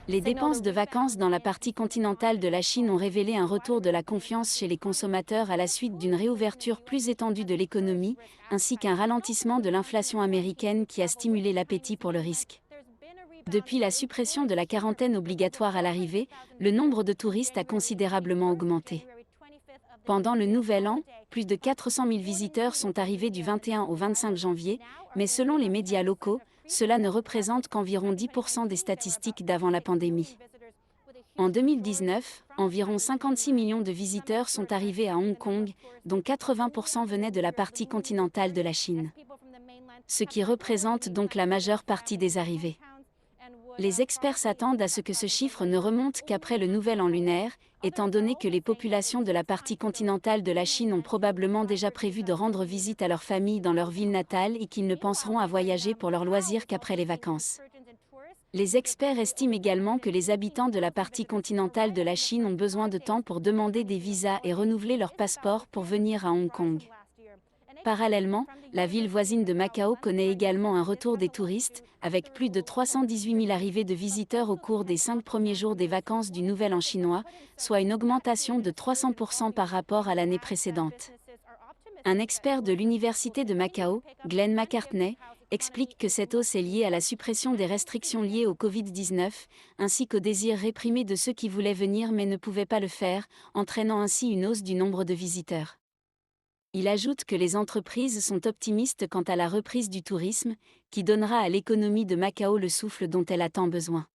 Les dépenses de vacances dans la partie continentale de la Chine ont révélé un retour de la confiance chez les consommateurs à la suite d'une réouverture plus étendue de l'économie, ainsi qu'un ralentissement de l'inflation américaine qui a stimulé l'appétit pour le risque. Depuis la suppression de la quarantaine obligatoire à l'arrivée, le nombre de touristes a considérablement augmenté. Pendant le Nouvel An, plus de 400 000 visiteurs sont arrivés du 21 au 25 janvier, mais selon les médias locaux, cela ne représente qu'environ 10% des statistiques d'avant la pandémie. En 2019, environ 56 millions de visiteurs sont arrivés à Hong Kong, dont 80% venaient de la partie continentale de la Chine. Ce qui représente donc la majeure partie des arrivées. Les experts s'attendent à ce que ce chiffre ne remonte qu'après le Nouvel An lunaire, étant donné que les populations de la partie continentale de la Chine ont probablement déjà prévu de rendre visite à leur famille dans leur ville natale et qu'ils ne penseront à voyager pour leurs loisirs qu'après les vacances. Les experts estiment également que les habitants de la partie continentale de la Chine ont besoin de temps pour demander des visas et renouveler leur passeport pour venir à Hong Kong. Parallèlement, la ville voisine de Macao connaît également un retour des touristes, avec plus de 318 000 arrivées de visiteurs au cours des 5 premiers jours des vacances du Nouvel An chinois, soit une augmentation de 300% par rapport à l'année précédente. Un expert de l'Université de Macao, Glenn McCartney, explique que cette hausse est liée à la suppression des restrictions liées au Covid-19, ainsi qu'au désir réprimé de ceux qui voulaient venir mais ne pouvaient pas le faire, entraînant ainsi une hausse du nombre de visiteurs. Il ajoute que les entreprises sont optimistes quant à la reprise du tourisme, qui donnera à l'économie de Macao le souffle dont elle a tant besoin.